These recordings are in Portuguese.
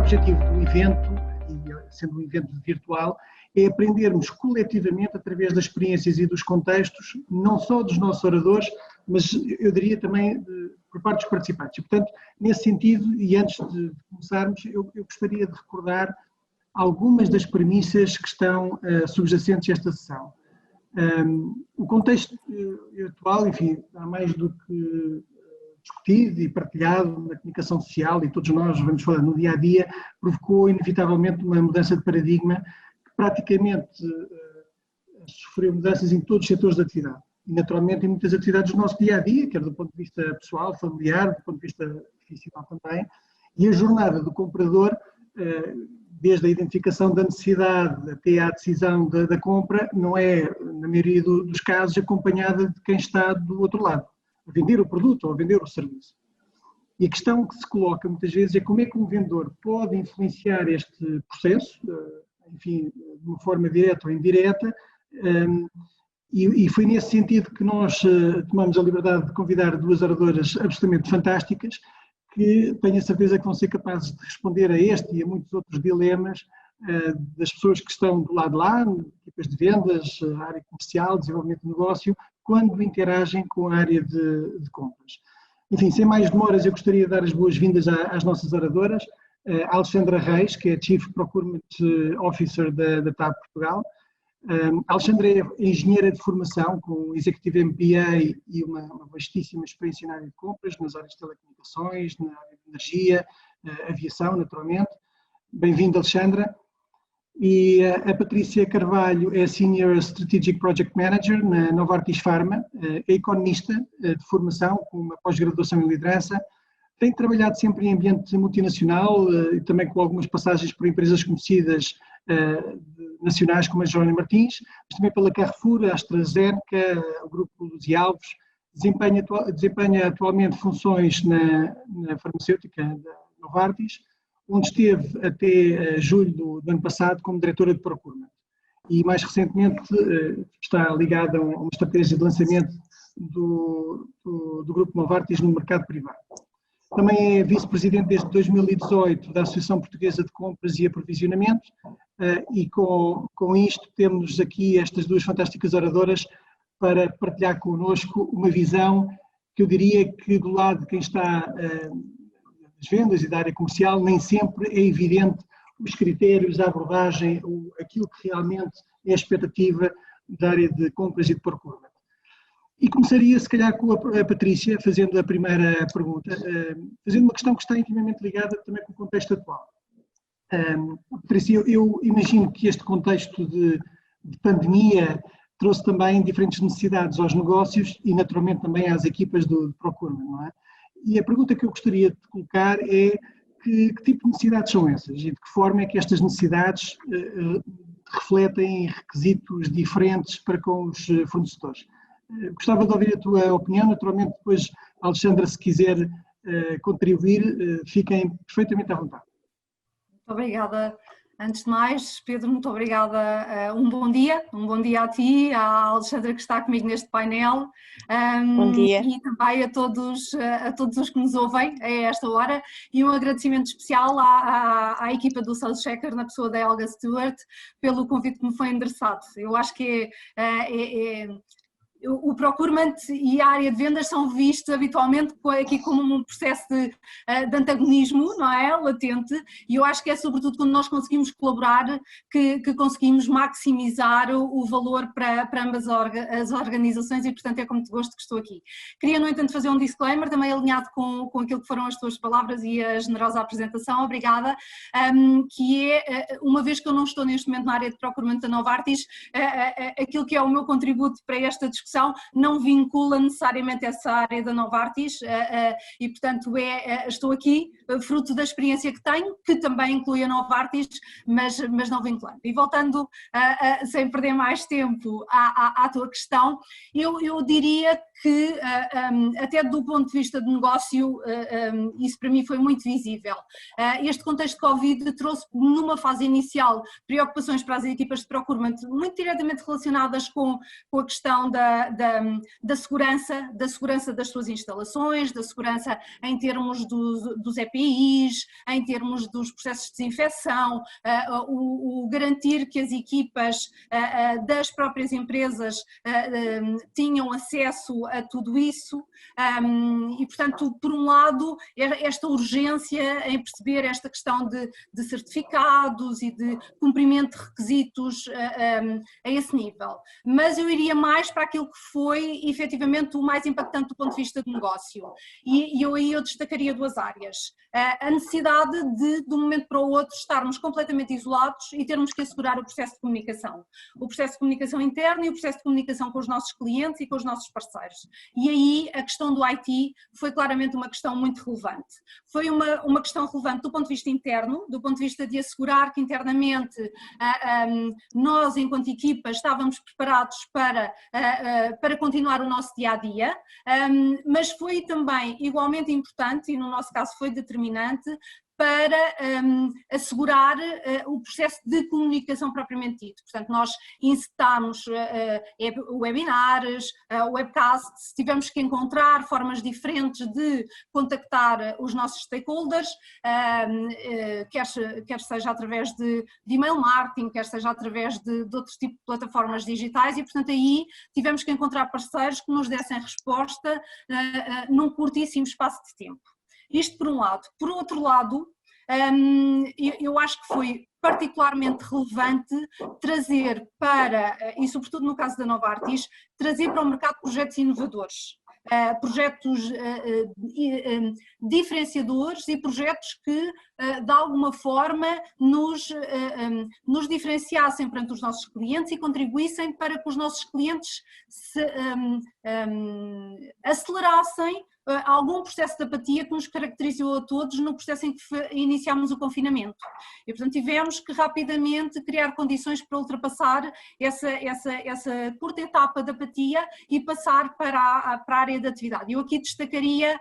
objetivo do evento, e sendo um evento virtual, é aprendermos coletivamente através das experiências e dos contextos, não só dos nossos oradores, mas eu diria também por parte dos participantes. E, portanto, nesse sentido, e antes de começarmos, eu gostaria de recordar algumas das premissas que estão subjacentes a esta sessão. O contexto atual, enfim, há mais do que discutido e partilhado na comunicação social, e todos nós vamos falar no dia a dia, provocou inevitavelmente uma mudança de paradigma que praticamente sofreu mudanças em todos os setores da atividade. E naturalmente em muitas atividades do nosso dia a dia, quer do ponto de vista pessoal, familiar, do ponto de vista profissional também, e a jornada do comprador, desde a identificação da necessidade até à decisão da compra, não é, na maioria dos casos, acompanhada de quem está do outro lado, a vender o produto ou a vender o serviço. E a questão que se coloca muitas vezes é como é que um vendedor pode influenciar este processo, enfim, de uma forma direta ou indireta, e foi nesse sentido que nós tomamos a liberdade de convidar duas oradoras absolutamente fantásticas, que tenho a certeza que vão ser capazes de responder a este e a muitos outros dilemas das pessoas que estão do lado de lá, equipas de vendas, área comercial, desenvolvimento de negócio, quando interagem com a área de compras. Enfim, sem mais demoras, eu gostaria de dar as boas-vindas às nossas oradoras, a Alexandra Reis, que é Chief Procurement Officer da TAP Portugal. A Alexandra é engenheira de formação, com Executive MBA e uma vastíssima experiência na área de compras, nas áreas de telecomunicações, na área de energia, aviação, naturalmente. Bem-vinda, Alexandra. E a Patrícia Carvalho é Senior Strategic Project Manager na Novartis Pharma, é economista de formação, com uma pós-graduação em liderança, tem trabalhado sempre em ambiente multinacional e também com algumas passagens por empresas conhecidas nacionais como a Jerónimo Martins, mas também pela Carrefour, a AstraZeneca, o Grupo Luz e Alves, desempenha atualmente funções na farmacêutica da Novartis, onde esteve até julho do ano passado como diretora de procurement. E mais recentemente está ligada a uma estratégia de lançamento do Grupo Novartis no mercado privado. Também é vice-presidente desde 2018 da Associação Portuguesa de Compras e Aprovisionamento, e com isto temos aqui estas duas fantásticas oradoras para partilhar connosco uma visão que eu diria que do lado de quem está das vendas e da área comercial nem sempre é evidente os critérios, a abordagem, aquilo que realmente é a expectativa da área de compras e de procurement. E começaria se calhar com a Patrícia, fazendo a primeira pergunta, fazendo uma questão que está intimamente ligada também com o contexto atual. Patrícia, eu imagino que este contexto de pandemia trouxe também diferentes necessidades aos negócios e naturalmente também às equipas de procurement, não é? E a pergunta que eu gostaria de colocar é que tipo de necessidades são essas e de que forma é que estas necessidades refletem requisitos diferentes para com os fornecedores. Gostava de ouvir a tua opinião, naturalmente depois, Alexandra, se quiser contribuir, fiquem perfeitamente à vontade. Muito obrigada. Antes de mais, Pedro, muito obrigada. Um bom dia a ti, à Alexandra que está comigo neste painel. Bom dia. E também a todos os que nos ouvem a esta hora, e um agradecimento especial à equipa do Sales Checker, na pessoa da Helga Stewart, pelo convite que me foi endereçado. Eu acho que o procurement e a área de vendas são vistos habitualmente aqui como um processo de antagonismo, não é? Latente, e eu acho que é sobretudo quando nós conseguimos colaborar que conseguimos maximizar o valor para ambas as organizações, e portanto é com muito gosto que estou aqui. Queria, no entanto, fazer um disclaimer também alinhado com aquilo que foram as tuas palavras e a generosa apresentação, obrigada, que é, uma vez que eu não estou neste momento na área de procurement da Novartis, aquilo que é o meu contributo para esta discussão não vincula necessariamente essa área da Novartis, e portanto estou aqui fruto da experiência que tenho, que também inclui a Novartis, mas não vinculando. E voltando, sem perder mais tempo à tua questão, eu diria que até do ponto de vista de negócio isso para mim foi muito visível. Este contexto de Covid trouxe numa fase inicial preocupações para as equipas de procurement muito diretamente relacionadas com a questão da segurança das suas instalações, da segurança em termos dos EPIs, em termos dos processos de desinfecção, o garantir que as equipas das próprias empresas tinham acesso a tudo isso e, portanto, por um lado, esta urgência em perceber esta questão de certificados e de cumprimento de requisitos a esse nível. Mas eu iria mais para aquilo que foi efetivamente o mais impactante do ponto de vista do negócio e eu destacaria duas áreas. A necessidade de um momento para o outro, estarmos completamente isolados e termos que assegurar o processo de comunicação. O processo de comunicação interno e o processo de comunicação com os nossos clientes e com os nossos parceiros. E aí a questão do IT foi claramente uma questão muito relevante. Foi uma questão relevante do ponto de vista interno, do ponto de vista de assegurar que internamente nós, enquanto equipa, estávamos preparados para continuar o nosso dia-a-dia, mas foi também igualmente importante, e no nosso caso foi determinante, para assegurar o processo de comunicação propriamente dito. Portanto, nós incitámos webinars, webcasts, tivemos que encontrar formas diferentes de contactar os nossos stakeholders, quer seja através de e-mail marketing, quer seja através de outros tipos de plataformas digitais e, portanto, aí tivemos que encontrar parceiros que nos dessem resposta num curtíssimo espaço de tempo. Isto por um lado. Por outro lado, eu acho que foi particularmente relevante trazer para, e sobretudo no caso da Novartis, trazer para o mercado projetos inovadores. Projetos diferenciadores e projetos que de alguma forma nos diferenciassem perante os nossos clientes e contribuíssem para que os nossos clientes acelerassem algum processo de apatia que nos caracterizou a todos no processo em que iniciámos o confinamento. E, portanto, tivemos que rapidamente criar condições para ultrapassar essa curta etapa de apatia e passar para a área de atividade. Eu aqui destacaria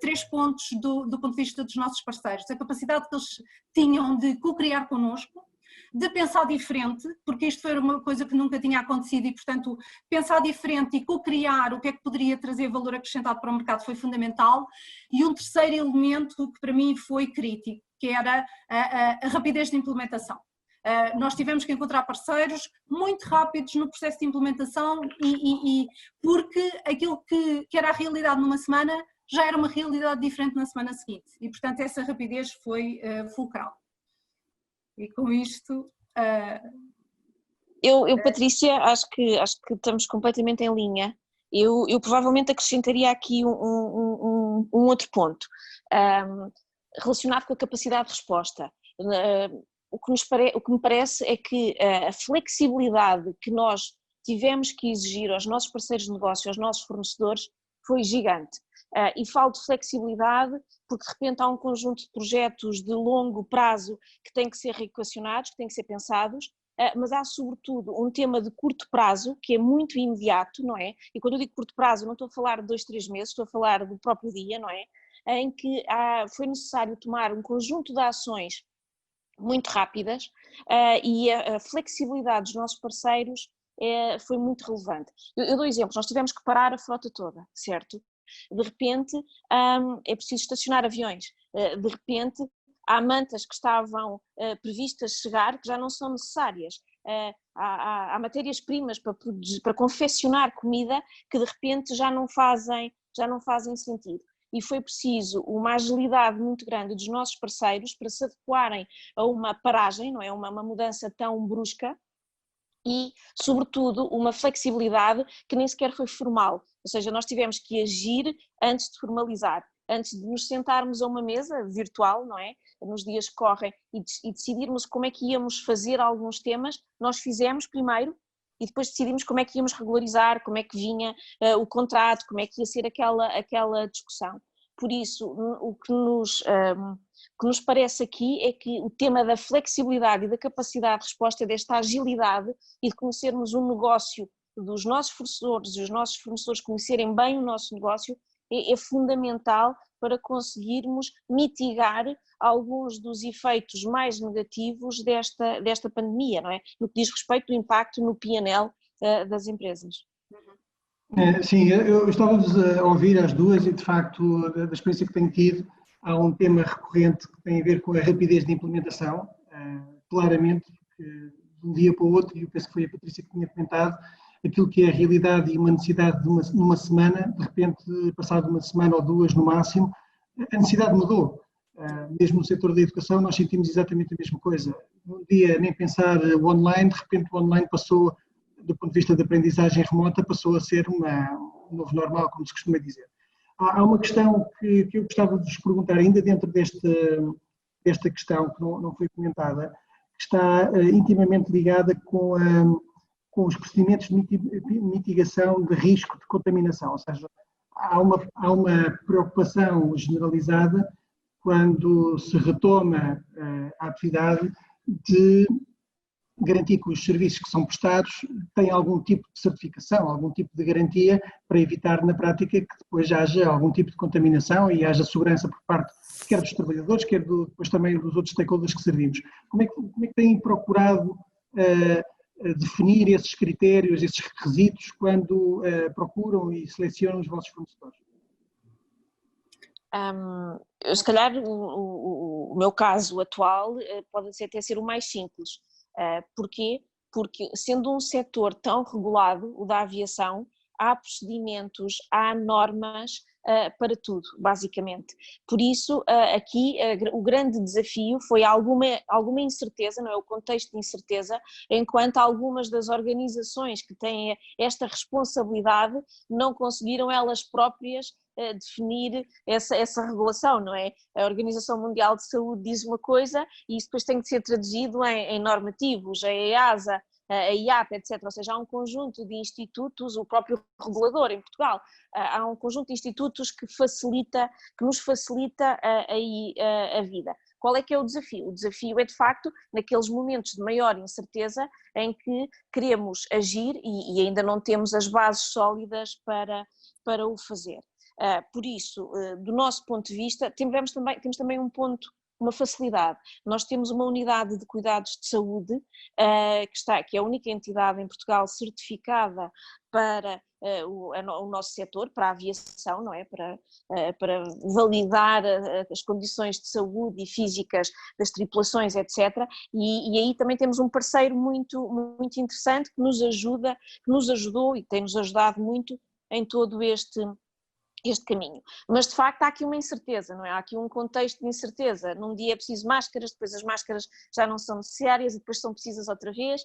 3 pontos do ponto de vista dos nossos parceiros. A capacidade que eles tinham de co-criar connosco, de pensar diferente, porque isto foi uma coisa que nunca tinha acontecido e, portanto, pensar diferente e co-criar o que é que poderia trazer valor acrescentado para o mercado foi fundamental. E um terceiro elemento que para mim foi crítico, que era a rapidez de implementação. Nós tivemos que encontrar parceiros muito rápidos no processo de implementação porque aquilo que era a realidade numa semana já era uma realidade diferente na semana seguinte e, portanto, essa rapidez foi fulcral. E com isto... Patrícia, acho que estamos completamente em linha. Eu provavelmente acrescentaria aqui um outro ponto, relacionado com a capacidade de resposta. O que me parece é que a flexibilidade que nós tivemos que exigir aos nossos parceiros de negócio, aos nossos fornecedores, foi gigante. E falo de flexibilidade porque de repente há um conjunto de projetos de longo prazo que têm que ser reequacionados, que têm que ser pensados, mas há sobretudo um tema de curto prazo que é muito imediato, não é? E quando eu digo curto prazo não estou a falar de 2, 3 meses, estou a falar do próprio dia, não é? Em que foi necessário tomar um conjunto de ações muito rápidas e a flexibilidade dos nossos parceiros foi muito relevante. Eu dou exemplos, nós tivemos que parar a frota toda, certo? De repente é preciso estacionar aviões, de repente há mantas que estavam previstas chegar que já não são necessárias, há matérias-primas para confeccionar comida que de repente já não fazem sentido. E foi preciso uma agilidade muito grande dos nossos parceiros para se adequarem a uma paragem, não é? Uma mudança tão brusca e, sobretudo, uma flexibilidade que nem sequer foi formal. Ou seja, nós tivemos que agir antes de formalizar, antes de nos sentarmos a uma mesa virtual, não é? Nos dias que correm e decidirmos como é que íamos fazer alguns temas, nós fizemos primeiro e depois decidimos como é que íamos regularizar, como é que vinha o contrato, como é que ia ser aquela discussão. Por isso, o que nos parece aqui é que o tema da flexibilidade e da capacidade de resposta, desta agilidade e de conhecermos um negócio dos nossos fornecedores e os nossos fornecedores conhecerem bem o nosso negócio é fundamental para conseguirmos mitigar alguns dos efeitos mais negativos desta pandemia, não é? No que diz respeito do impacto no P&L das empresas. Sim, eu estava-vos a ouvir as duas e, de facto, da experiência que tenho tido, há um tema recorrente que tem a ver com a rapidez de implementação, claramente, porque de um dia para o outro, e eu penso que foi a Patrícia que tinha comentado, aquilo que é a realidade e uma necessidade de uma semana, de repente, passado uma semana ou duas no máximo, a necessidade mudou. Mesmo no setor da educação nós sentimos exatamente a mesma coisa. Um dia nem pensar o online, de repente o online passou, do ponto de vista da aprendizagem remota, passou a ser um novo normal, como se costuma dizer. Há uma questão que eu gostava de vos perguntar, ainda dentro desta questão que não foi comentada, que está intimamente ligada com os procedimentos de mitigação de risco de contaminação, ou seja, há uma preocupação generalizada quando se retoma a atividade de garantir que os serviços que são prestados têm algum tipo de certificação, algum tipo de garantia para evitar na prática que depois haja algum tipo de contaminação e haja segurança por parte quer dos trabalhadores, quer depois também dos outros stakeholders que servimos. Como é que têm procurado definir esses critérios, esses requisitos quando procuram e selecionam os vossos fornecedores? Se calhar o meu caso atual pode até ser o mais simples. Porquê? Porque sendo um setor tão regulado, o da aviação, há procedimentos, há normas para tudo, basicamente. Por isso, aqui o grande desafio foi alguma incerteza, não é? O contexto de incerteza, enquanto algumas das organizações que têm esta responsabilidade não conseguiram elas próprias definir essa regulação, não é? A Organização Mundial de Saúde diz uma coisa e isso depois tem que ser traduzido em normativos, a EASA, a IATA, etc. Ou seja, há um conjunto de institutos, o próprio regulador em Portugal, há um conjunto de institutos que nos facilita a vida. Qual é que é o desafio? O desafio é, de facto, naqueles momentos de maior incerteza em que queremos agir e ainda não temos as bases sólidas para o fazer. Por isso, do nosso ponto de vista, temos também um ponto, uma facilidade. Nós temos uma unidade de cuidados de saúde, que é a única entidade em Portugal certificada para o nosso setor, para a aviação, não é? Para validar as condições de saúde e físicas das tripulações, etc. E aí também temos um parceiro muito, muito interessante que nos ajudou e tem-nos ajudado muito em todo este caminho. Mas de facto há aqui uma incerteza, não é? Há aqui um contexto de incerteza. Num dia é preciso máscaras, depois as máscaras já não são necessárias e depois são precisas outra vez.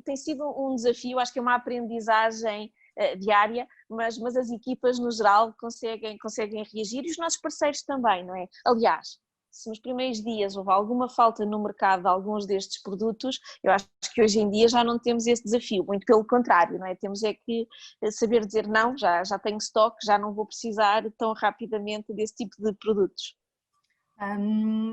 Tem sido um desafio, acho que é uma aprendizagem diária, mas as equipas no geral conseguem reagir e os nossos parceiros também, não é? Aliás, se nos primeiros dias houve alguma falta no mercado de alguns destes produtos, eu acho que hoje em dia já não temos esse desafio, muito pelo contrário, não é? Temos que saber dizer não, já tenho estoque, já não vou precisar tão rapidamente desse tipo de produtos.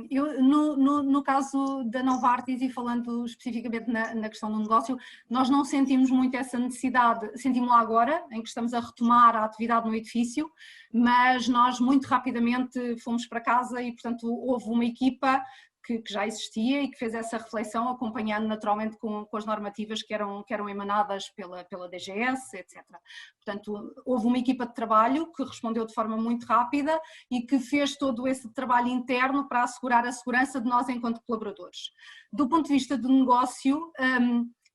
No caso da Novartis e falando especificamente na questão do negócio, nós não sentimos muito essa necessidade, sentimos-la agora, em que estamos a retomar a atividade no edifício, mas nós muito rapidamente fomos para casa e, portanto, houve uma equipa que já existia e que fez essa reflexão, acompanhando naturalmente com as normativas que eram emanadas pela DGS, etc. Portanto, houve uma equipa de trabalho que respondeu de forma muito rápida e que fez todo esse trabalho interno para assegurar a segurança de nós enquanto colaboradores. Do ponto de vista do negócio,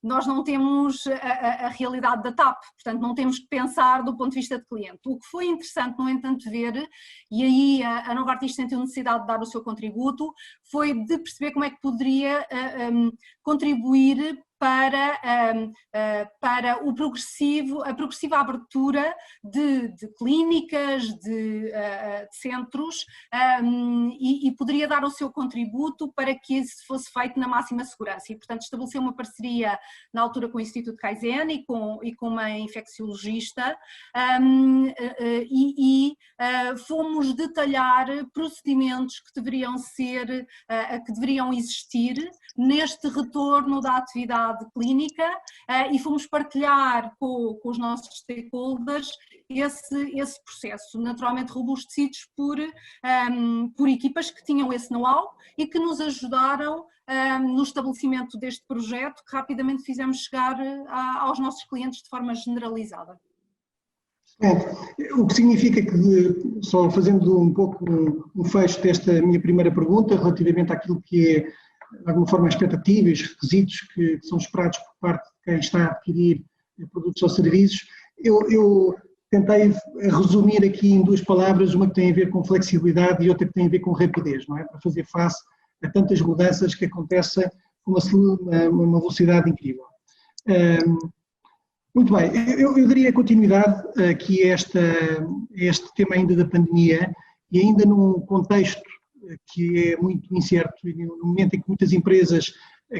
nós não temos a realidade da TAP, portanto não temos que pensar do ponto de vista de cliente. O que foi interessante, no entanto, ver, e aí a Novartis sentiu necessidade de dar o seu contributo, foi de perceber como é que poderia contribuir para a progressiva abertura de clínicas, de centros, e poderia dar o seu contributo para que isso fosse feito na máxima segurança. E, portanto, estabeleceu uma parceria na altura com o Instituto Kaizen e com uma infecciologista, fomos detalhar procedimentos que deveriam existir neste retorno da atividade clínica e fomos partilhar com os nossos stakeholders esse processo, naturalmente robustecidos por equipas que tinham esse know-how e que nos ajudaram no estabelecimento deste projeto, que rapidamente fizemos chegar aos nossos clientes de forma generalizada. O que significa que, só fazendo um pouco um fecho desta minha primeira pergunta, relativamente àquilo que é, de alguma forma, expectativas, requisitos que são esperados por parte de quem está a adquirir produtos ou serviços, eu tentei resumir aqui em 2 palavras, uma que tem a ver com flexibilidade e outra que tem a ver com rapidez, não é? Para fazer face a tantas mudanças que acontecem com uma velocidade incrível. Muito bem, eu daria continuidade aqui a este tema ainda da pandemia e ainda num contexto que é muito incerto, no momento em que muitas empresas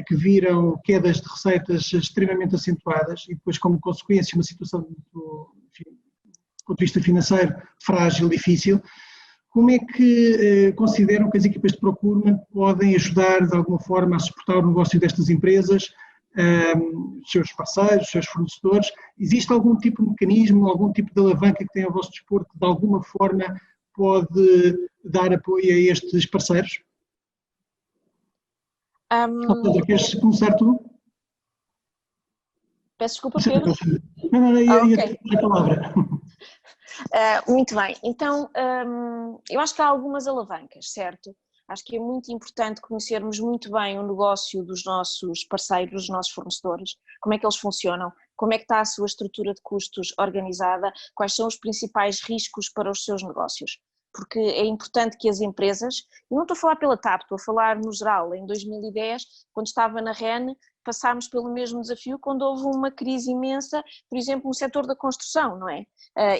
que viram quedas de receitas extremamente acentuadas e depois como consequência uma situação do ponto de vista financeiro frágil, difícil, como é que consideram que as equipas de procurement podem ajudar de alguma forma a suportar o negócio destas empresas, os seus parceiros, os seus fornecedores? Existe algum tipo de mecanismo, algum tipo de alavanca que tem ao vosso dispor que de alguma forma pode dar apoio a estes parceiros? Pedro, queres começar tu? Peço desculpa, Pedro. Não, ia te dar a palavra. Muito bem, então eu acho que há algumas alavancas, certo? Acho que é muito importante conhecermos muito bem o negócio dos nossos parceiros, dos nossos fornecedores, como é que eles funcionam, como é que está a sua estrutura de custos organizada, quais são os principais riscos para os seus negócios. Porque é importante que as empresas, e não estou a falar pela TAP, estou a falar no geral, em 2010, quando estava na REN, passámos pelo mesmo desafio quando houve uma crise imensa, por exemplo, no setor da construção, não é?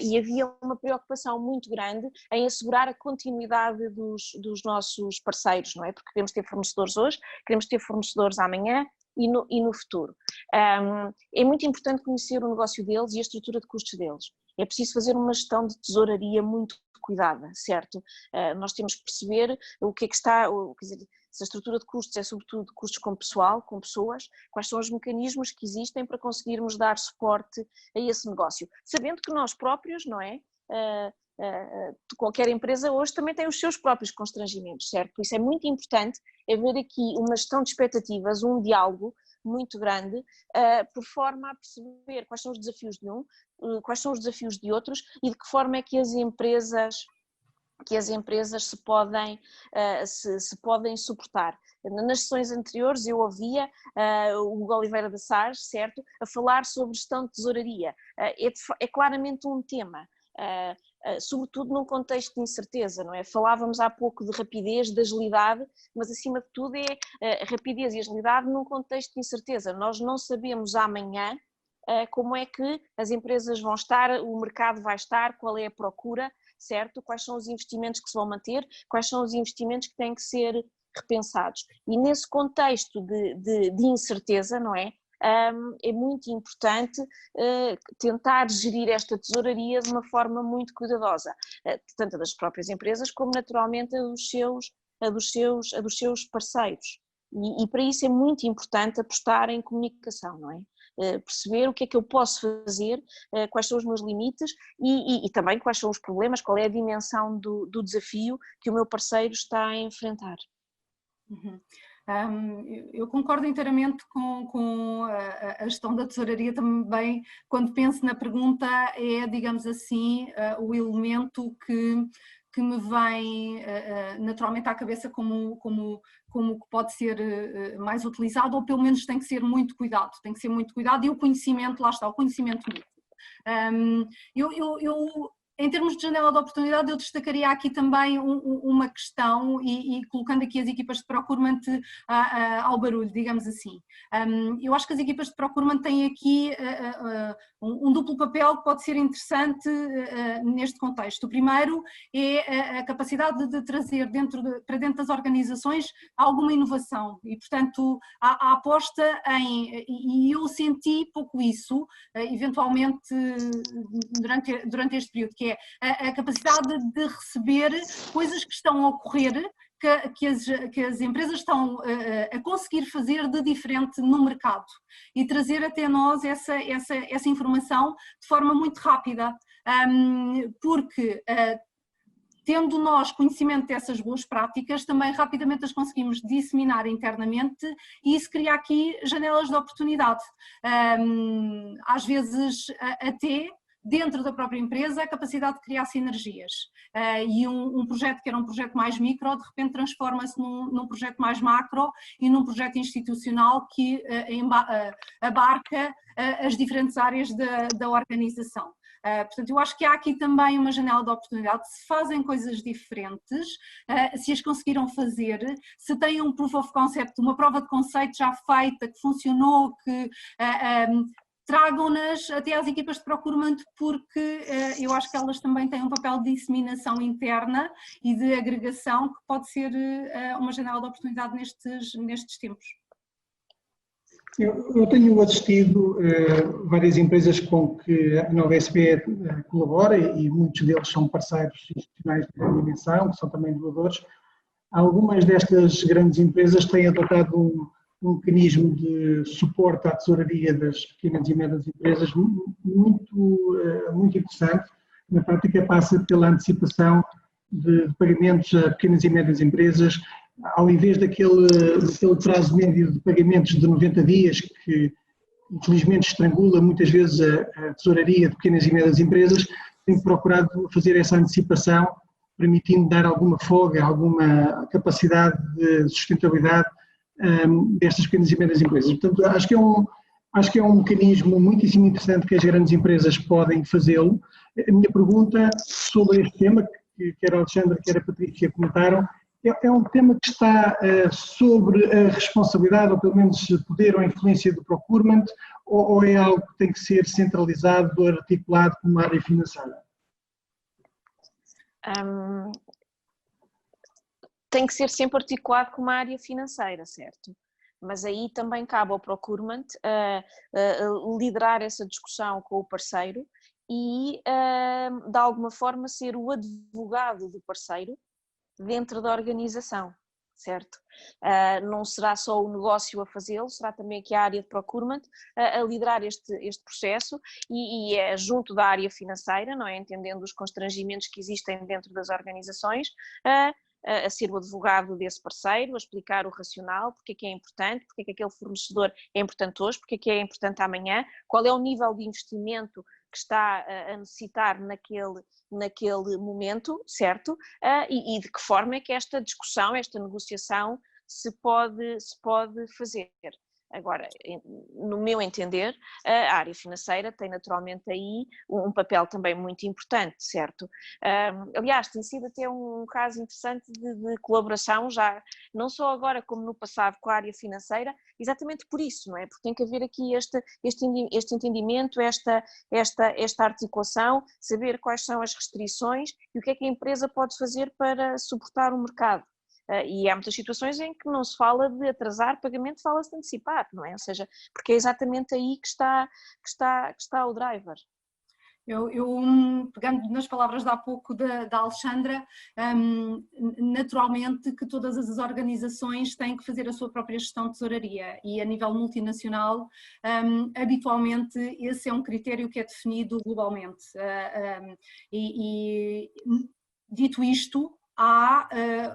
E havia uma preocupação muito grande em assegurar a continuidade dos nossos parceiros, não é? Porque queremos ter fornecedores hoje, queremos ter fornecedores amanhã e no futuro. É muito importante conhecer o negócio deles e a estrutura de custos deles. É preciso fazer uma gestão de tesouraria muito cuidada, certo? Nós temos que perceber o que é que está, quer dizer, se a estrutura de custos é sobretudo custos com pessoal, com pessoas, quais são os mecanismos que existem para conseguirmos dar suporte a esse negócio, sabendo que nós próprios, não é? Qualquer empresa hoje também tem os seus próprios constrangimentos, certo? Por isso é muito importante haver aqui uma gestão de expectativas, um diálogo muito grande, por forma a perceber quais são os desafios de um, quais são os desafios de outros e de que forma é que as empresas se podem suportar. Nas sessões anteriores eu ouvia o Hugo Oliveira da Sars, certo, a falar sobre gestão de tesouraria. É claramente um tema, sobretudo num contexto de incerteza, não é? Falávamos há pouco de rapidez, de agilidade, mas acima de tudo é a rapidez e agilidade num contexto de incerteza. Nós não sabemos amanhã como é que as empresas vão estar, o mercado vai estar, qual é a procura, certo? Quais são os investimentos que se vão manter, quais são os investimentos que têm que ser repensados. E nesse contexto de incerteza, não é? É muito importante tentar gerir esta tesouraria de uma forma muito cuidadosa, tanto das próprias empresas como naturalmente a dos seus parceiros. E para isso é muito importante apostar em comunicação, não é? Perceber o que é que eu posso fazer, quais são os meus limites e também quais são os problemas, qual é a dimensão do desafio que o meu parceiro está a enfrentar. Uhum. Eu concordo inteiramente com a gestão da tesouraria também, quando penso na pergunta, é, digamos assim, o elemento que me vem naturalmente à cabeça como que pode ser mais utilizado, ou pelo menos tem que ser muito cuidado, e o conhecimento, lá está, o conhecimento mútuo. Em termos de janela de oportunidade, eu destacaria aqui também uma questão e colocando aqui as equipas de procurement ao barulho, digamos assim. Eu acho que as equipas de procurement têm aqui um duplo papel que pode ser interessante neste contexto. O primeiro é a capacidade de trazer para dentro das organizações alguma inovação e, portanto, a aposta e eu senti pouco isso, eventualmente, durante este período, que que é a capacidade de receber coisas que estão a ocorrer, que as empresas estão a conseguir fazer de diferente no mercado e trazer até nós essa informação de forma muito rápida, porque tendo nós conhecimento dessas boas práticas, também rapidamente as conseguimos disseminar internamente e isso cria aqui janelas de oportunidade. Às vezes até dentro da própria empresa a capacidade de criar sinergias. E um projeto que era um projeto mais micro, de repente transforma-se num projeto mais macro e num projeto institucional que abarca as diferentes áreas da organização. Portanto, eu acho que há aqui também uma janela de oportunidade, se fazem coisas diferentes, se as conseguiram fazer, se têm um proof of concept, uma prova de conceito já feita, que funcionou, que tragam-nas até às equipas de procurement, porque eu acho que elas também têm um papel de disseminação interna e de agregação que pode ser uma janela de oportunidade nestes tempos. Eu tenho assistido várias empresas com que a Nova SB colabora e muitos deles são parceiros institucionais de dimensão, que são também doadores. Algumas destas grandes empresas têm adotado um mecanismo de suporte à tesouraria das pequenas e médias empresas muito interessante. Na prática passa pela antecipação de pagamentos a pequenas e médias empresas, ao invés daquele prazo médio de pagamentos de 90 dias, que infelizmente estrangula muitas vezes a tesouraria de pequenas e médias empresas, tem procurado fazer essa antecipação, permitindo dar alguma folga, alguma capacidade de sustentabilidade destas pequenas e médias empresas. Portanto, acho que é um mecanismo muitíssimo interessante que as grandes empresas podem fazê-lo. A minha pergunta sobre este tema, que quer a Alexandra, quer a Patrícia comentaram, é um tema que está sobre a responsabilidade, ou pelo menos poder ou influência do procurement, ou é algo que tem que ser centralizado ou articulado como área financeira? Tem que ser sempre articulado com uma área financeira, certo? Mas aí também cabe ao procurement liderar essa discussão com o parceiro e, de alguma forma, ser o advogado do parceiro dentro da organização, certo? Não será só o negócio a fazê-lo, será também aqui a área de procurement a liderar este processo e é junto da área financeira, não é? Entendendo os constrangimentos que existem dentro das organizações, a ser o advogado desse parceiro, a explicar o racional, porque é que é importante, porque é que aquele fornecedor é importante hoje, porque é que é importante amanhã, qual é o nível de investimento que está a necessitar naquele momento, certo? E de que forma é que esta discussão, esta negociação se pode fazer. Agora, no meu entender, a área financeira tem naturalmente aí um papel também muito importante, certo? Aliás, tem sido até um caso interessante de colaboração, já não só agora como no passado com a área financeira, exatamente por isso, não é? Porque tem que haver aqui este entendimento, esta articulação, saber quais são as restrições e o que é que a empresa pode fazer para suportar o mercado. E há muitas situações em que não se fala de atrasar pagamento, fala-se de antecipar, não é? Ou seja, porque é exatamente aí que está o driver. Eu pegando nas palavras de há pouco da Alexandra, naturalmente que todas as organizações têm que fazer a sua própria gestão de tesouraria e a nível multinacional, habitualmente esse é um critério que é definido globalmente. Dito isto, há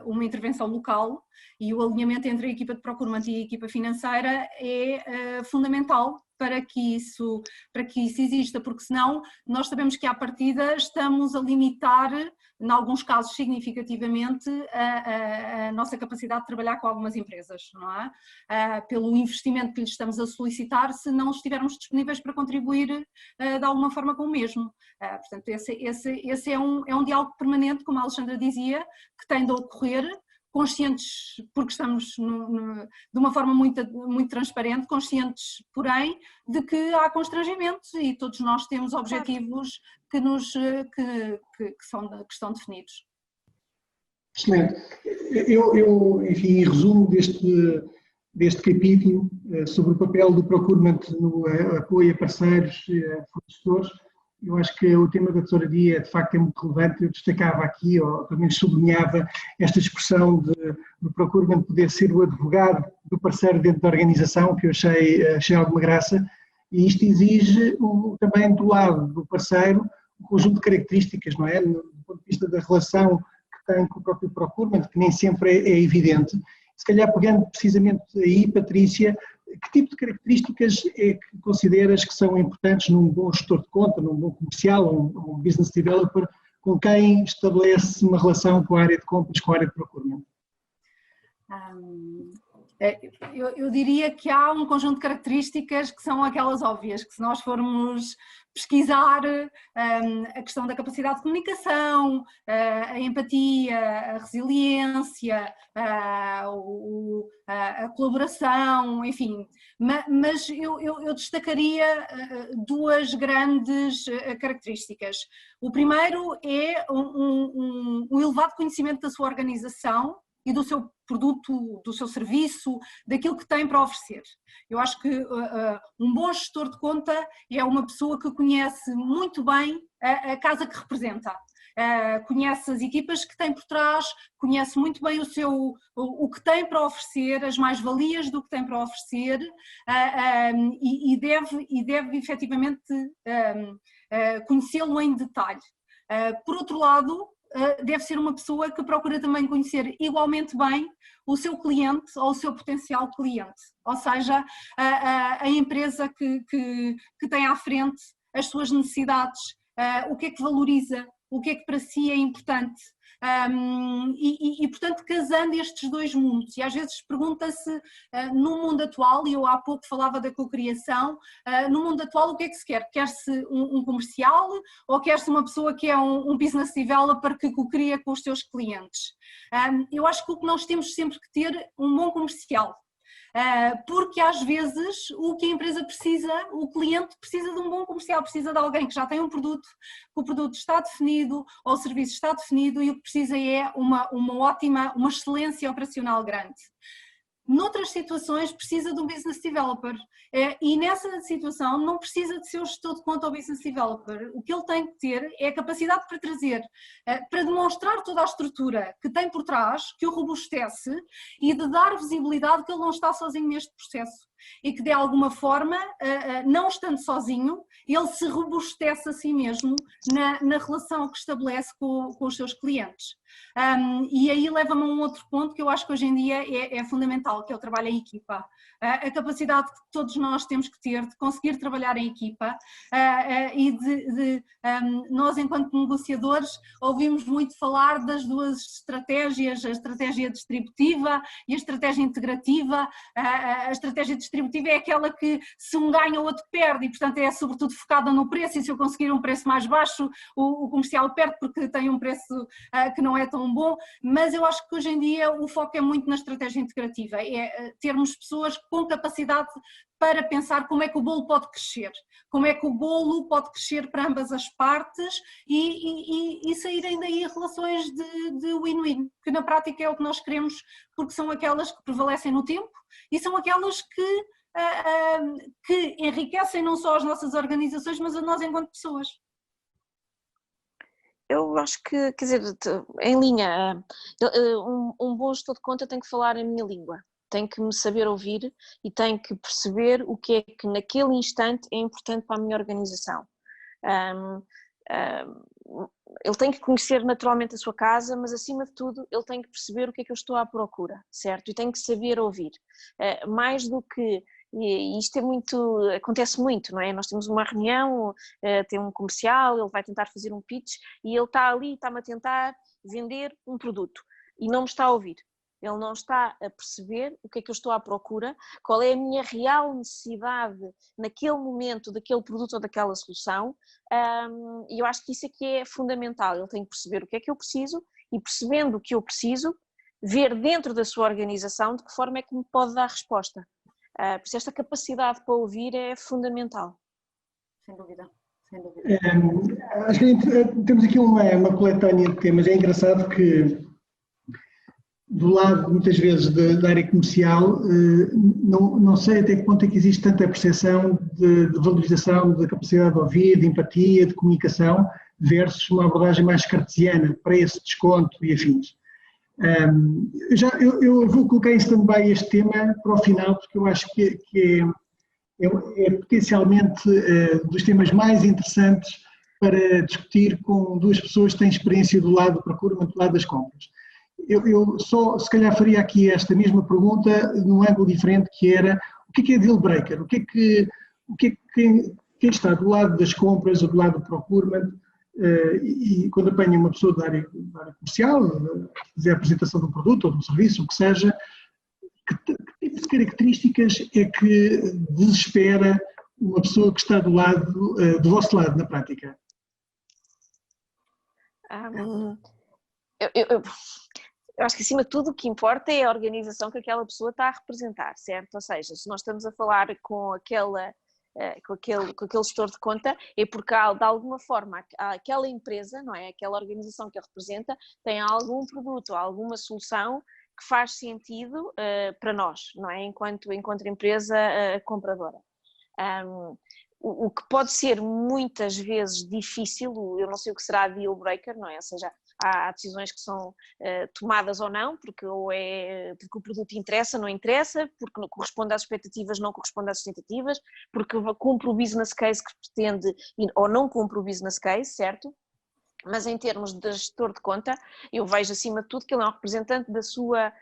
uma intervenção local e o alinhamento entre a equipa de procurement e a equipa financeira é fundamental para que isso exista, porque senão nós sabemos que à partida estamos a limitar, em alguns casos significativamente, a nossa capacidade de trabalhar com algumas empresas, não é? Pelo investimento que lhes estamos a solicitar, se não estivermos disponíveis para contribuir de alguma forma com o mesmo. Portanto, esse é um diálogo permanente, como a Alexandra dizia, que tem de ocorrer, conscientes, porque estamos de uma forma muito transparente, conscientes, porém, de que há constrangimentos e todos nós temos objetivos que estão definidos. Excelente. Eu, enfim, em resumo deste capítulo sobre o papel do procurement no apoio a parceiros e a fornecedores, Eu acho que o tema da tesouraria de facto é muito relevante. Eu destacava aqui, ou pelo menos sublinhava, esta expressão do procurement poder ser o advogado do parceiro dentro da organização, que eu achei alguma graça, e isto exige também do lado do parceiro um conjunto de características, não é? Do ponto de vista da relação que tem com o próprio procurement, que nem sempre é evidente. Se calhar pegando precisamente aí, Patrícia, que tipo de características é que consideras que são importantes num bom gestor de conta, num bom comercial, um business developer, com quem estabelece uma relação com a área de compras, com a área de procurement? Eu diria que há um conjunto de características que são aquelas óbvias, que se nós formos pesquisar a questão da capacidade de comunicação, a empatia, a resiliência, a colaboração, enfim, mas eu destacaria duas grandes características. O primeiro é um elevado conhecimento da sua organização e do seu produto, do seu serviço, daquilo que tem para oferecer. Eu acho que um bom gestor de conta é uma pessoa que conhece muito bem a casa que representa, conhece as equipas que tem por trás, conhece muito bem o que tem para oferecer, as mais-valias do que tem para oferecer e deve efetivamente conhecê-lo em detalhe. Por outro lado, deve ser uma pessoa que procura também conhecer igualmente bem o seu cliente ou o seu potencial cliente, ou seja, a empresa que tem à frente, as suas necessidades, o que é que valoriza, o que é que para si é importante. Portanto, casando estes dois mundos, e às vezes pergunta-se no mundo atual, e eu há pouco falava da cocriação, no mundo atual o que é que se quer? Quer-se um comercial ou quer-se uma pessoa que é um business developer que cocria com os seus clientes? Eu acho que o que nós temos sempre que ter um bom comercial. Porque às vezes o que a empresa precisa, o cliente precisa de um bom comercial, precisa de alguém que já tem um produto, que o produto está definido ou o serviço está definido e o que precisa é uma excelência operacional grande. Noutras situações precisa de um business developer e nessa situação não precisa de ser o gestor de conta ou business developer. O que ele tem que ter é a capacidade para trazer, para demonstrar toda a estrutura que tem por trás, que o robustece e de dar visibilidade que ele não está sozinho neste processo e que de alguma forma, não estando sozinho, ele se robustece a si mesmo na relação que estabelece com os seus clientes. E aí leva-me a um outro ponto que eu acho que hoje em dia é fundamental, que é o trabalho em equipa. A capacidade que todos nós temos que ter de conseguir trabalhar em equipa e nós enquanto negociadores ouvimos muito falar das duas estratégias, a estratégia distributiva e a estratégia integrativa. A estratégia distributiva é aquela que se um ganha o outro perde e portanto é sobretudo focada no preço, e se eu conseguir um preço mais baixo o comercial perde porque tem um preço que não é tão bom, mas eu acho que hoje em dia o foco é muito na estratégia integrativa, é termos pessoas com capacidade para pensar como é que o bolo pode crescer, como é que o bolo pode crescer para ambas as partes e saírem daí relações de win-win, que na prática é o que nós queremos, porque são aquelas que prevalecem no tempo e são aquelas que enriquecem não só as nossas organizações, mas a nós enquanto pessoas. Eu acho que, quer dizer, em linha, um bom gestor de conta tem que falar a minha língua, tem que me saber ouvir e tem que perceber o que é que naquele instante é importante para a minha organização. Ele tem que conhecer naturalmente a sua casa, mas acima de tudo ele tem que perceber o que é que eu estou à procura, certo? E tem que saber ouvir, mais do que... E isto acontece muito, não é? Nós temos uma reunião, tem um comercial, ele vai tentar fazer um pitch e ele está ali, está-me a tentar vender um produto e não me está a ouvir. Ele não está a perceber o que é que eu estou à procura, qual é a minha real necessidade naquele momento daquele produto ou daquela solução, e eu acho que isso aqui é fundamental. Ele tem que perceber o que é que eu preciso e, percebendo o que eu preciso, ver dentro da sua organização de que forma é que me pode dar resposta. Por isso esta capacidade para ouvir é fundamental. Sem dúvida, sem dúvida. Acho que temos aqui uma coletânea de temas. É engraçado que do lado, muitas vezes, da área comercial, não sei até que ponto é que existe tanta percepção de valorização da capacidade de ouvir, de empatia, de comunicação, versus uma abordagem mais cartesiana para esse desconto e afins. Eu vou colocar em stand-by este tema para o final, porque eu acho que é potencialmente dos temas mais interessantes para discutir com duas pessoas que têm experiência do lado do procurement, do lado das compras. Eu só, se calhar, faria aqui esta mesma pergunta num ângulo diferente, que era o que é deal breaker? Quem está do lado das compras ou do lado do procurement, e quando apanha uma pessoa da área comercial, fazer a apresentação do produto ou do serviço, o que seja, que tipo de características é que desespera uma pessoa que está do vosso lado na prática? Eu acho que, acima de tudo, o que importa é a organização que aquela pessoa está a representar, certo? Ou seja, se nós estamos a falar com aquele gestor de conta, é porque, de alguma forma, aquela empresa, não é? Aquela organização que ele representa, tem algum produto, alguma solução que faz sentido para nós, não é? Enquanto empresa compradora. O que pode ser muitas vezes difícil, eu não sei o que será deal breaker, não é? Ou seja, há decisões que são tomadas ou não, porque o produto interessa, não interessa, porque não corresponde às expectativas, não corresponde às expectativas, porque cumpre o business case que pretende ou não cumpre o business case, certo? Mas em termos de gestor de conta, eu vejo acima de tudo que ele é um representante da sua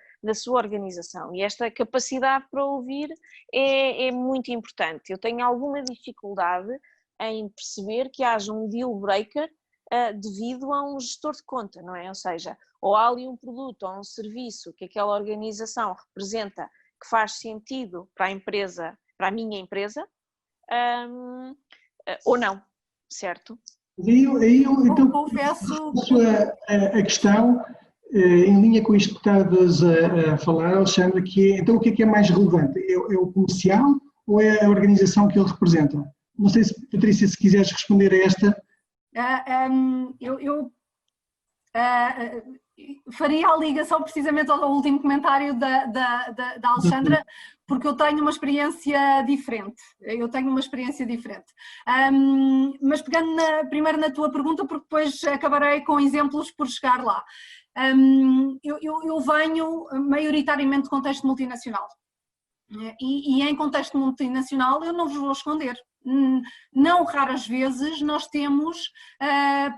organização, e esta capacidade para ouvir é muito importante. Eu tenho alguma dificuldade em perceber que haja um deal breaker devido a um gestor de conta, não é? Ou seja, ou há ali um produto ou um serviço que aquela organização representa que faz sentido para a empresa, para a minha empresa, ou não, certo? Então, confesso a questão, em linha com isto que estavas a falar, Alexandra, que é, então o que é mais relevante? É o comercial ou é a organização que ele representa? Não sei se, Patrícia, se quiseres responder a esta. Eu faria a ligação precisamente ao último comentário da Alexandra, porque eu tenho uma experiência diferente. Mas pegando primeiro na tua pergunta, porque depois acabarei com exemplos por chegar lá. Eu venho maioritariamente de contexto multinacional. E em contexto multinacional eu não vos vou esconder. Não raras vezes nós temos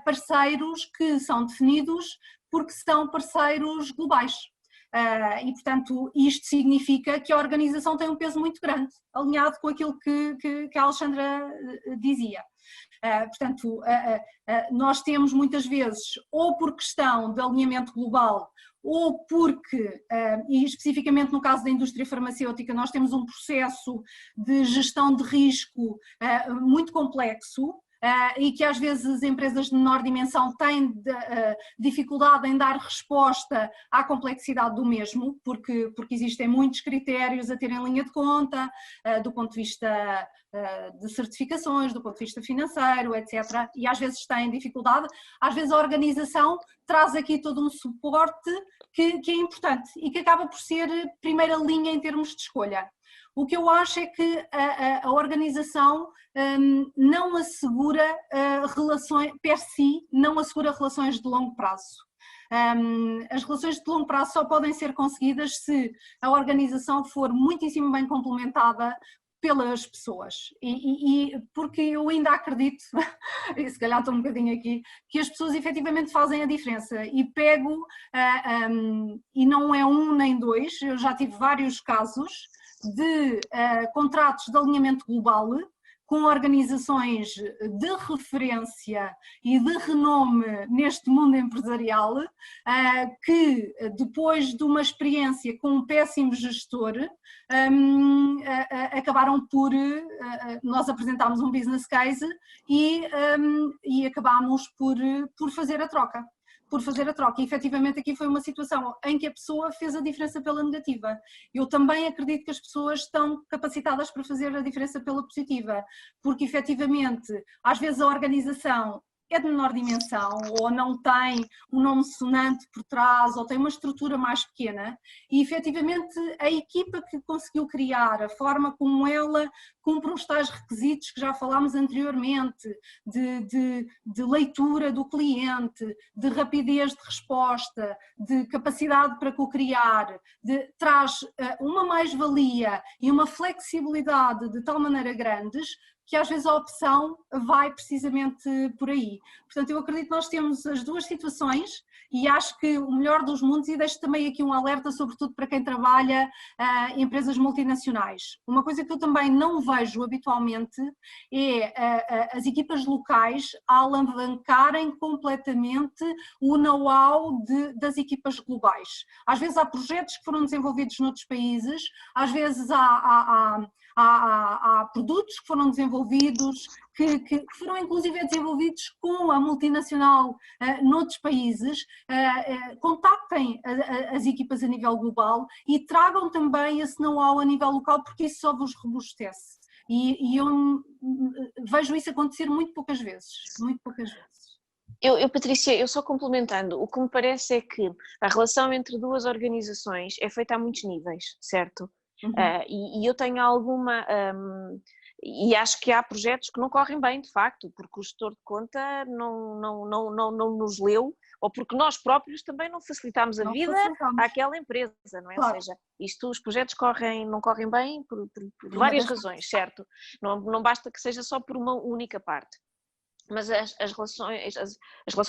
parceiros que são definidos porque são parceiros globais. E, portanto, isto significa que a organização tem um peso muito grande, alinhado com aquilo que a Alexandra dizia. Portanto, nós temos muitas vezes, ou por questão de alinhamento global, ou porque, e especificamente no caso da indústria farmacêutica, nós temos um processo de gestão de risco muito complexo, e que às vezes empresas de menor dimensão têm dificuldade em dar resposta à complexidade do mesmo, porque existem muitos critérios a ter em linha de conta, do ponto de vista de certificações, do ponto de vista financeiro, etc. E às vezes têm dificuldade, às vezes a organização traz aqui todo um suporte que é importante e que acaba por ser primeira linha em termos de escolha. O que eu acho é que a organização não assegura relações, per si, não assegura relações de longo prazo. As relações de longo prazo só podem ser conseguidas se a organização for muitíssimo bem complementada pelas pessoas, e porque eu ainda acredito, e se calhar estou um bocadinho aqui, que as pessoas efetivamente fazem a diferença, e pego, e não é um nem dois, eu já tive vários casos de contratos de alinhamento global com organizações de referência e de renome neste mundo empresarial, que depois de uma experiência com um péssimo gestor, acabaram por, nós apresentámos um business case e acabámos por fazer a troca. E efetivamente aqui foi uma situação em que a pessoa fez a diferença pela negativa. Eu também acredito que as pessoas estão capacitadas para fazer a diferença pela positiva, porque efetivamente às vezes a organização é de menor dimensão, ou não tem um nome sonante por trás, ou tem uma estrutura mais pequena, e efetivamente a equipa que conseguiu criar, a forma como ela cumpre os tais requisitos que já falámos anteriormente, de leitura do cliente, de rapidez de resposta, de capacidade para co-criar, traz uma mais-valia e uma flexibilidade de tal maneira grandes que às vezes a opção vai precisamente por aí. Portanto, eu acredito que nós temos as duas situações e acho que o melhor dos mundos, e deixo também aqui um alerta, sobretudo para quem trabalha em empresas multinacionais. Uma coisa que eu também não vejo habitualmente é as equipas locais alavancarem completamente o know-how das equipas globais. Às vezes há projetos que foram desenvolvidos noutros países, às vezes há produtos que foram desenvolvidos, que foram inclusive desenvolvidos com a multinacional noutros países. Contactem as equipas a nível global e tragam também esse know-how a nível local, porque isso só vos robustece. E eu vejo isso acontecer muito poucas vezes, muito poucas vezes. Patrícia, eu só complementando, o que me parece é que a relação entre duas organizações é feita a muitos níveis, certo? Uhum. E eu tenho alguma, e acho que há projetos que não correm bem de facto, porque o gestor de conta não nos leu, ou porque nós próprios também não facilitámos a vida àquela empresa, não é? Claro. Ou seja, os projetos não correm bem por várias razões, certo? Não basta que seja só por uma única parte. Mas as relações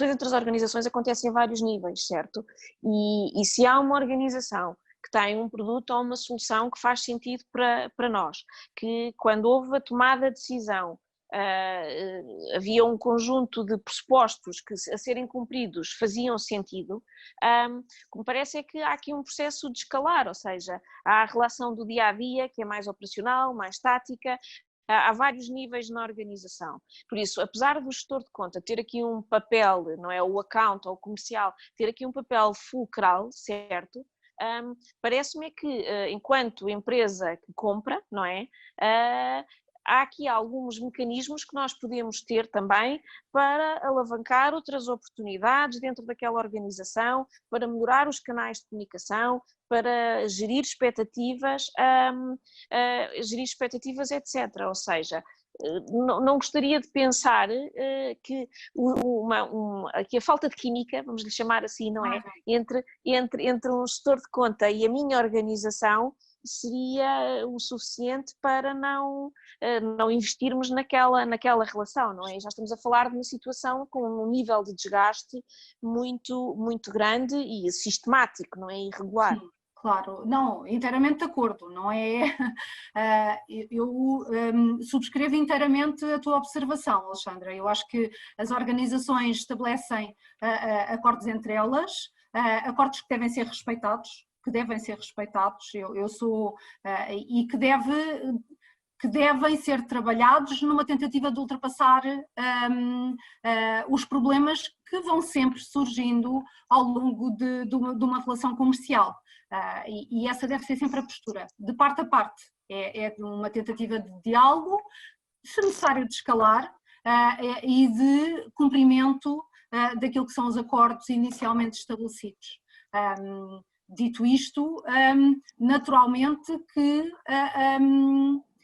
entre as organizações acontecem a vários níveis, certo? E se há uma organização que tem um produto ou uma solução que faz sentido para nós, que quando houve a tomada de decisão havia um conjunto de pressupostos que a serem cumpridos faziam sentido, o que me parece é que há aqui um processo de escalar, ou seja, há a relação do dia-a-dia que é mais operacional, mais tática. Há vários níveis na organização, por isso, apesar do gestor de conta ter aqui um papel, não é, o account ou o comercial, ter aqui um papel fulcral, certo? Parece-me que enquanto empresa que compra, não é, há aqui alguns mecanismos que nós podemos ter também para alavancar outras oportunidades dentro daquela organização, para melhorar os canais de comunicação, para gerir expectativas, etc. Ou seja, não gostaria de pensar que aqui a falta de química, vamos lhe chamar assim, não é? Entre um gestor de conta e a minha organização seria o suficiente para não investirmos naquela relação, não é? Já estamos a falar de uma situação com um nível de desgaste muito, muito grande e sistemático, não é? Irregular. Sim. Claro, não, inteiramente de acordo, não é? Eu subscrevo inteiramente a tua observação, Alexandra. Eu acho que as organizações estabelecem acordos entre elas, acordos que devem ser respeitados, eu sou, e que devem ser trabalhados numa tentativa de ultrapassar os problemas que vão sempre surgindo ao longo de uma relação comercial. E essa deve ser sempre a postura, de parte a parte. É uma tentativa de diálogo, se necessário de escalar, e de cumprimento daquilo que são os acordos inicialmente estabelecidos. Dito isto, naturalmente que...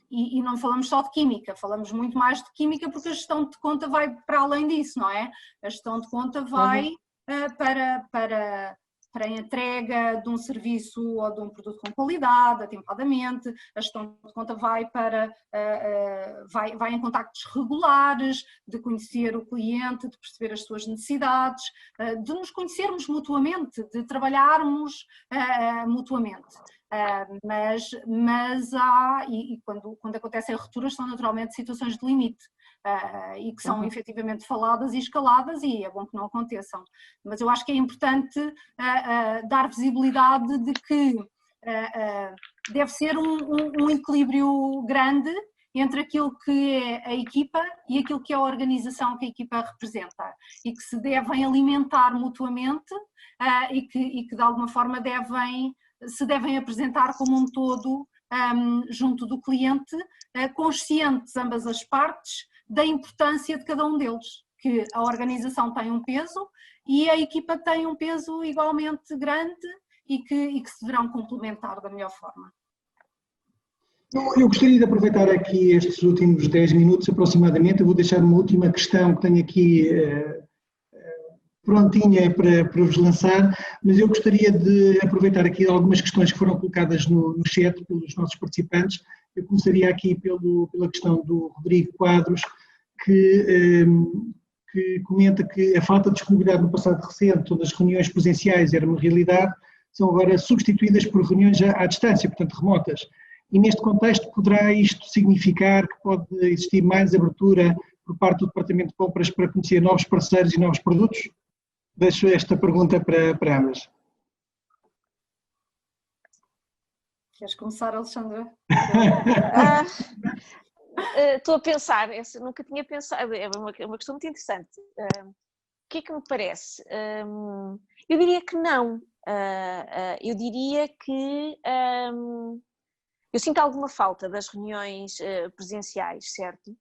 E não falamos só de química, falamos muito mais de química porque a gestão de conta vai para além disso, não é? A gestão de conta vai para a entrega de um serviço ou de um produto com qualidade, atempadamente. A gestão de conta vai em contactos regulares, de conhecer o cliente, de perceber as suas necessidades, de nos conhecermos mutuamente, de trabalharmos mutuamente. Mas há, e quando acontecem rupturas, são naturalmente situações de limite. E que são efetivamente faladas e escaladas, e é bom que não aconteçam. Mas eu acho que é importante dar visibilidade de que deve ser um equilíbrio grande entre aquilo que é a equipa e aquilo que é a organização que a equipa representa, e que se devem alimentar mutuamente e que de alguma forma se devem apresentar como um todo junto do cliente, conscientes ambas as partes da importância de cada um deles. que a organização tem um peso e a equipa tem um peso igualmente grande e que se deverão complementar da melhor forma. Eu gostaria de aproveitar aqui estes últimos 10 minutos aproximadamente. Eu vou deixar uma última questão que tenho aqui prontinha para vos lançar, mas eu gostaria de aproveitar aqui algumas questões que foram colocadas no chat pelos nossos participantes. Eu começaria aqui pela questão do Rodrigo Quadros, que comenta que a falta de disponibilidade no passado recente, onde as reuniões presenciais eram uma realidade, são agora substituídas por reuniões à distância, portanto remotas. E neste contexto poderá isto significar que pode existir mais abertura por parte do Departamento de Compras para conhecer novos parceiros e novos produtos? Deixo esta pergunta para ambas. Queres começar, Alexandra? Estou a pensar, nunca tinha pensado, é uma questão muito interessante. O que é que me parece? Eu diria que não. Eu diria que eu sinto alguma falta das reuniões presenciais, certo?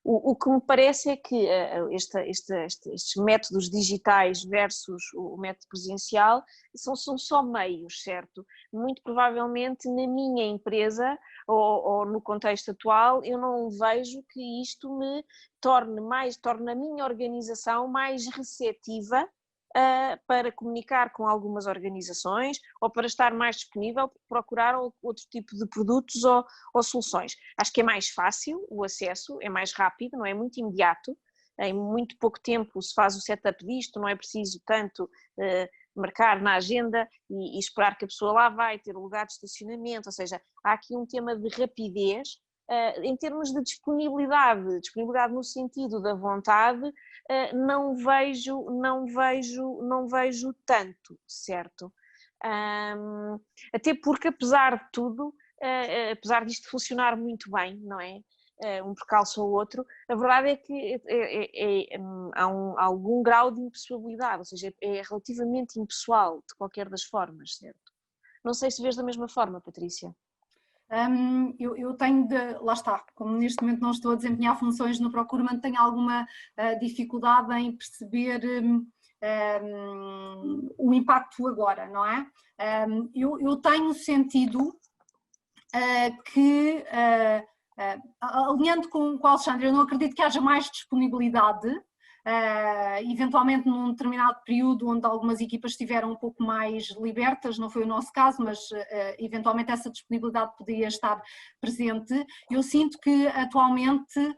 O que me parece é que estes métodos digitais versus o método presencial são só meios, certo? Muito provavelmente na minha empresa ou no contexto atual eu não vejo que isto me torne a minha organização mais receptiva para comunicar com algumas organizações ou para estar mais disponível para procurar outro tipo de produtos ou soluções. Acho que é mais fácil o acesso, é mais rápido, não é muito imediato, em muito pouco tempo se faz o setup disto, não é preciso tanto marcar na agenda e esperar que a pessoa lá vai ter o lugar de estacionamento, ou seja, há aqui um tema de rapidez. Em termos de disponibilidade no sentido da vontade, não vejo tanto, certo? Até porque, apesar de tudo, apesar disto funcionar muito bem, não é? Um percalço ou outro, a verdade é que há algum grau de impessoalidade, ou seja, é relativamente impessoal de qualquer das formas, certo? Não sei se vês da mesma forma, Patrícia. Eu tenho lá está, como neste momento não estou a desempenhar funções no procurement, tenho alguma dificuldade em perceber o impacto agora, não é? Eu tenho sentido que, alinhando com o Alexandre, eu não acredito que haja mais disponibilidade. Eventualmente num determinado período onde algumas equipas estiveram um pouco mais libertas, não foi o nosso caso, mas eventualmente essa disponibilidade poderia estar presente. Eu sinto que atualmente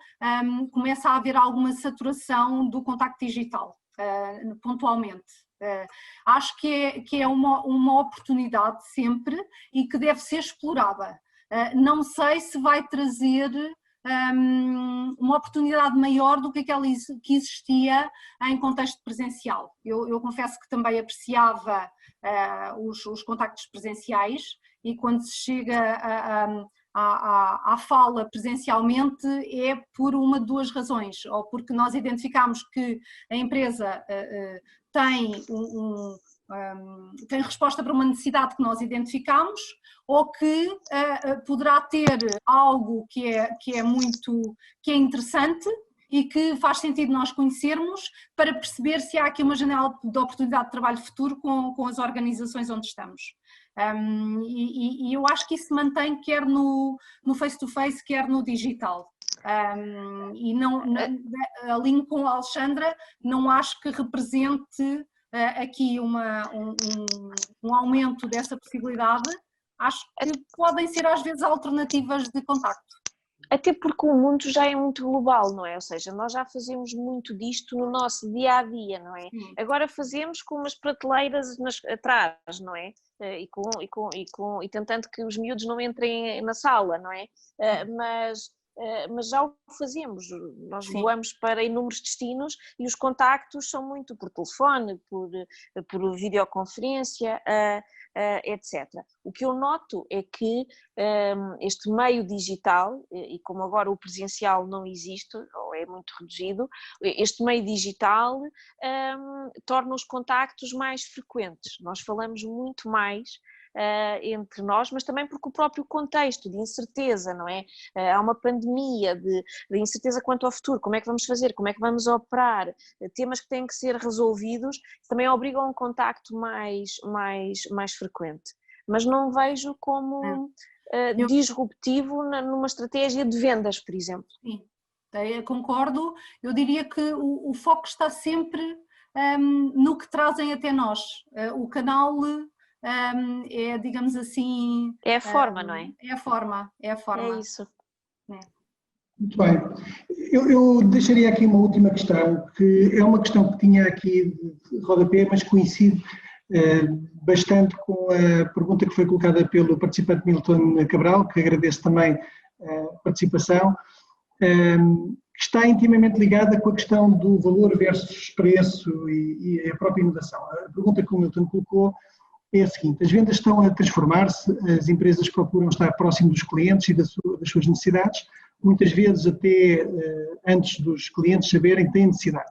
começa a haver alguma saturação do contacto digital, pontualmente. Acho que é uma oportunidade sempre e que deve ser explorada. Não sei se vai trazer uma oportunidade maior do que aquela que existia em contexto presencial. Eu confesso que também apreciava os contactos presenciais e quando se chega à fala presencialmente é por uma de duas razões, ou porque nós identificamos que a empresa tem resposta para uma necessidade que nós identificamos, ou que poderá ter algo que é interessante e que faz sentido nós conhecermos para perceber se há aqui uma janela de oportunidade de trabalho futuro com as organizações onde estamos. E eu acho que isso se mantém quer no face-to-face, quer no digital. E alinho com a Alexandra, não acho que represente aqui um aumento dessa possibilidade. Acho que podem ser às vezes alternativas de contacto. Até porque o mundo já é muito global, não é? Ou seja, nós já fazemos muito disto no nosso dia-a-dia, não é? Agora fazemos com umas prateleiras atrás, não é? E tentando que os miúdos não entrem na sala, não é? Mas já o fazemos, nós voamos para inúmeros destinos e os contactos são muito por telefone, por videoconferência, etc. O que eu noto é que este meio digital, e como agora o presencial não existe, ou é muito reduzido, este meio digital torna os contactos mais frequentes. Nós falamos muito mais entre nós, mas também porque o próprio contexto de incerteza, não é? Há uma pandemia de incerteza quanto ao futuro, como é que vamos fazer, como é que vamos operar, temas que têm que ser resolvidos, também obrigam a um contacto mais frequente. Mas não vejo como disruptivo numa estratégia de vendas, por exemplo. Sim, eu concordo. Eu diria que o foco está sempre no que trazem até nós. O canal é, digamos assim... É a forma, não é? É a forma, é a forma. É isso. Muito bem. Eu deixaria aqui uma última questão, que é uma questão que tinha aqui de rodapé, mas coincide bastante com a pergunta que foi colocada pelo participante Milton Cabral, que agradeço também a participação, que está intimamente ligada com a questão do valor versus preço e a própria inovação. A pergunta que o Milton colocou é a seguinte: as vendas estão a transformar-se, as empresas procuram estar próximo dos clientes e das suas necessidades, muitas vezes até antes dos clientes saberem que têm necessidade.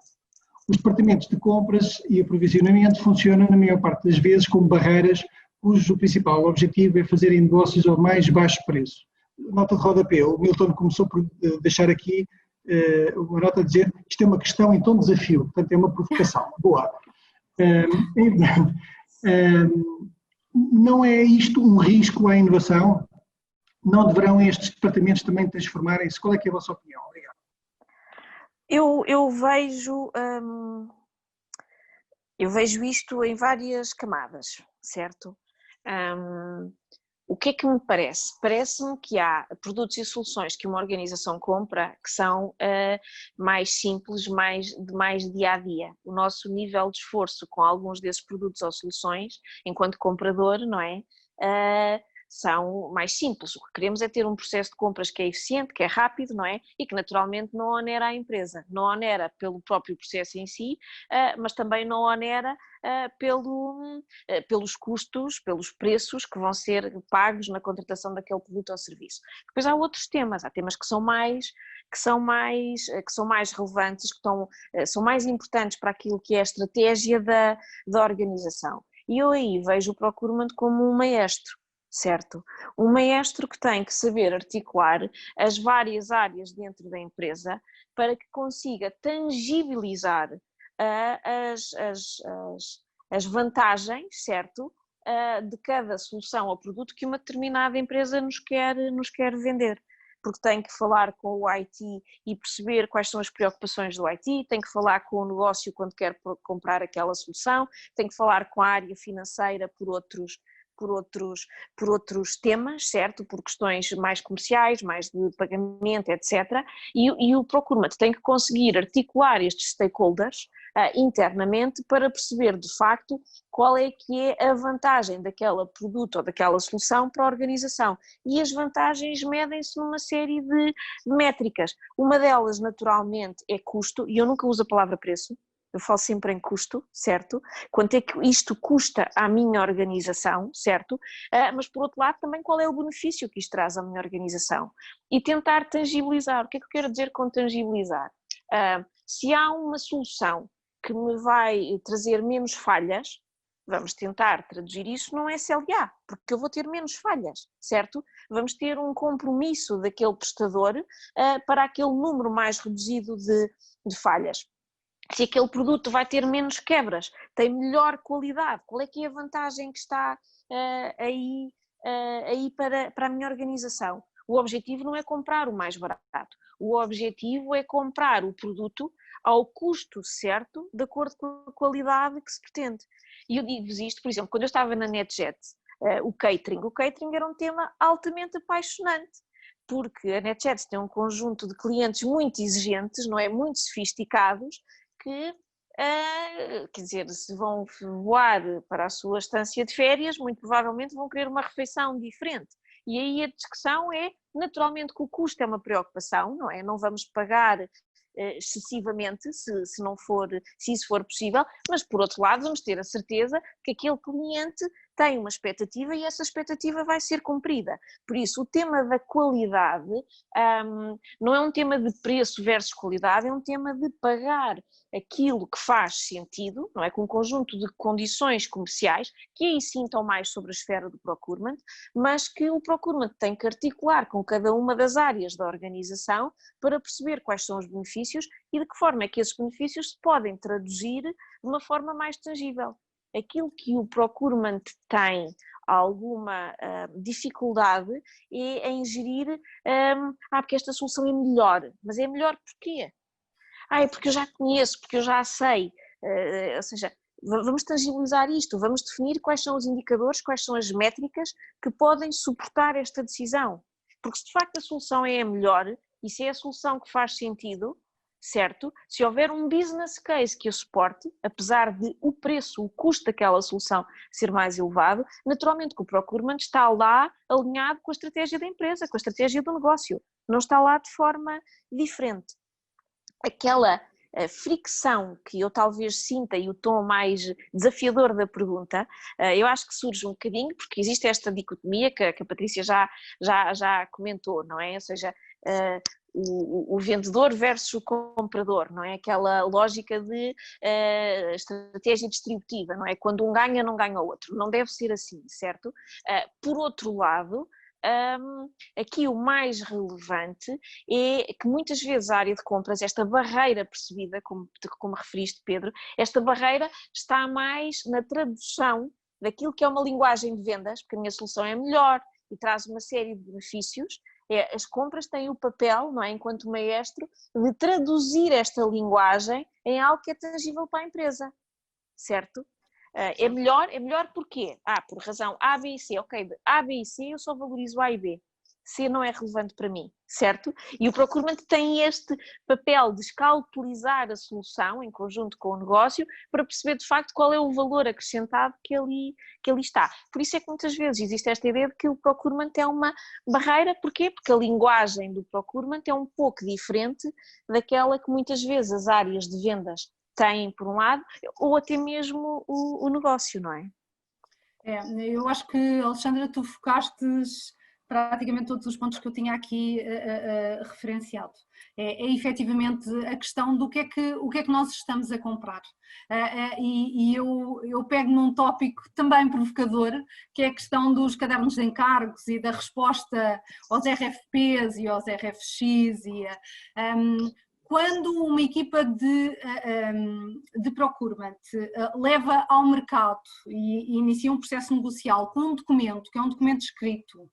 Os departamentos de compras e aprovisionamento funcionam, na maior parte das vezes, como barreiras cujo principal objetivo é fazerem negócios ao mais baixo preço. Nota de rodapé, o Milton começou por deixar aqui uma nota a dizer que isto é uma questão em tom de desafio, portanto é uma provocação. Boa. Não é isto um risco à inovação? Não deverão estes departamentos também transformarem-se? Qual é que é a vossa opinião? Obrigado. Eu vejo isto em várias camadas, certo? O que é que me parece? Parece-me que há produtos e soluções que uma organização compra que são mais simples, de mais dia a dia. O nosso nível de esforço com alguns desses produtos ou soluções, enquanto comprador, não é? São mais simples. O que queremos é ter um processo de compras que é eficiente, que é rápido, não é? E que naturalmente não onera a empresa. Não onera pelo próprio processo em si, mas também não onera pelos custos, pelos preços que vão ser pagos na contratação daquele produto ou serviço. Depois há outros temas, há temas que são mais relevantes, são mais importantes para aquilo que é a estratégia da organização. E eu aí vejo o procurement como um maestro. Certo? Um maestro que tem que saber articular as várias áreas dentro da empresa para que consiga tangibilizar as vantagens, certo? De cada solução ou produto que uma determinada empresa nos quer vender. Porque tem que falar com o IT e perceber quais são as preocupações do IT, tem que falar com o negócio quando quer comprar aquela solução, tem que falar com a área financeira por outros temas, certo? Por questões mais comerciais, mais de pagamento, etc. E o procurement tem que conseguir articular estes stakeholders internamente para perceber de facto qual é que é a vantagem daquele produto ou daquela solução para a organização. E as vantagens medem-se numa série de métricas. Uma delas, naturalmente, é custo, e eu nunca uso a palavra preço. Eu falo sempre em custo, certo? Quanto é que isto custa à minha organização, certo? Mas por outro lado também qual é o benefício que isto traz à minha organização? E tentar tangibilizar. O que é que eu quero dizer com tangibilizar? Se há uma solução que me vai trazer menos falhas, vamos tentar traduzir isso num SLA, porque eu vou ter menos falhas, certo? Vamos ter um compromisso daquele prestador para aquele número mais reduzido de falhas. Se aquele produto vai ter menos quebras, tem melhor qualidade, qual é que é a vantagem que está aí para a minha organização? O objetivo não é comprar o mais barato, o objetivo é comprar o produto ao custo certo, de acordo com a qualidade que se pretende. E eu digo-vos isto, por exemplo, quando eu estava na NetJet, o catering era um tema altamente apaixonante, porque a NetJet tem um conjunto de clientes muito exigentes, não é? Muito sofisticados, que, quer dizer, se vão voar para a sua estância de férias, muito provavelmente vão querer uma refeição diferente. E aí a discussão é, naturalmente, que o custo é uma preocupação, não é? Não vamos pagar excessivamente, se isso for possível, mas por outro lado vamos ter a certeza que aquele cliente tem uma expectativa e essa expectativa vai ser cumprida. Por isso, o tema da qualidade não é um tema de preço versus qualidade, é um tema de pagar aquilo que faz sentido, não é? Com um conjunto de condições comerciais, que aí sim estão mais sobre a esfera do procurement, mas que o procurement tem que articular com cada uma das áreas da organização para perceber quais são os benefícios e de que forma é que esses benefícios se podem traduzir de uma forma mais tangível. Aquilo que o procurement tem alguma dificuldade é em gerir, porque esta solução é melhor, mas é melhor porquê? É porque eu já conheço, porque eu já sei, ou seja, vamos tangibilizar isto, vamos definir quais são os indicadores, quais são as métricas que podem suportar esta decisão, porque se de facto a solução é a melhor e se é a solução que faz sentido, certo? Se houver um business case que o suporte, apesar de o preço, o custo daquela solução ser mais elevado, naturalmente que o procurement está lá alinhado com a estratégia da empresa, com a estratégia do negócio, não está lá de forma diferente. Aquela fricção que eu talvez sinta e o tom mais desafiador da pergunta, eu acho que surge um bocadinho porque existe esta dicotomia que a Patrícia já comentou, não é? Ou seja, o vendedor versus o comprador, não é? Aquela lógica de estratégia distributiva, não é? Quando um ganha, não ganha o outro. Não deve ser assim, certo? Por outro lado, aqui o mais relevante é que muitas vezes a área de compras, esta barreira percebida, como referiste, Pedro, esta barreira está mais na tradução daquilo que é uma linguagem de vendas, porque a minha solução é melhor e traz uma série de benefícios. As compras têm o papel, não é, enquanto maestro, de traduzir esta linguagem em algo que é tangível para a empresa, certo? É melhor porquê? Por razão A, B e C. Ok, de A, B e C eu só valorizo A e B. C não é relevante para mim, certo? E o procurement tem este papel de escalpelizar a solução em conjunto com o negócio para perceber de facto qual é o valor acrescentado que ali está. Por isso é que muitas vezes existe esta ideia de que o procurement é uma barreira. Porquê? Porque a linguagem do procurement é um pouco diferente daquela que muitas vezes as áreas de vendas têm por um lado, ou até mesmo o negócio, não é? Eu acho que, Alexandra, tu focaste praticamente todos os pontos que eu tinha aqui referenciado. É efetivamente a questão do que é que nós estamos a comprar. E eu pego num tópico também provocador, que é a questão dos cadernos de encargos e da resposta aos RFPs e aos RFX. Quando uma equipa de procurement leva ao mercado e inicia um processo negocial com um documento, que é um documento escrito,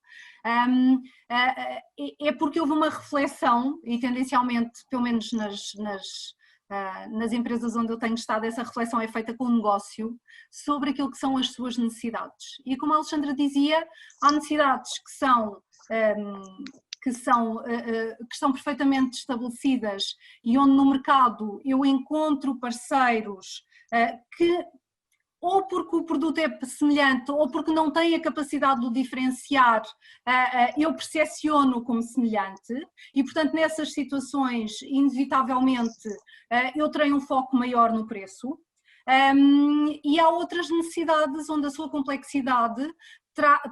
é porque houve uma reflexão, e tendencialmente, pelo menos nas empresas onde eu tenho estado, essa reflexão é feita com o negócio, sobre aquilo que são as suas necessidades. E como a Alexandra dizia, há necessidades que estão perfeitamente estabelecidas e onde no mercado eu encontro parceiros que, ou porque o produto é semelhante ou porque não têm a capacidade de o diferenciar, eu percepciono como semelhante e, portanto, nessas situações, inevitavelmente, eu terei um foco maior no preço. E há outras necessidades onde a sua complexidade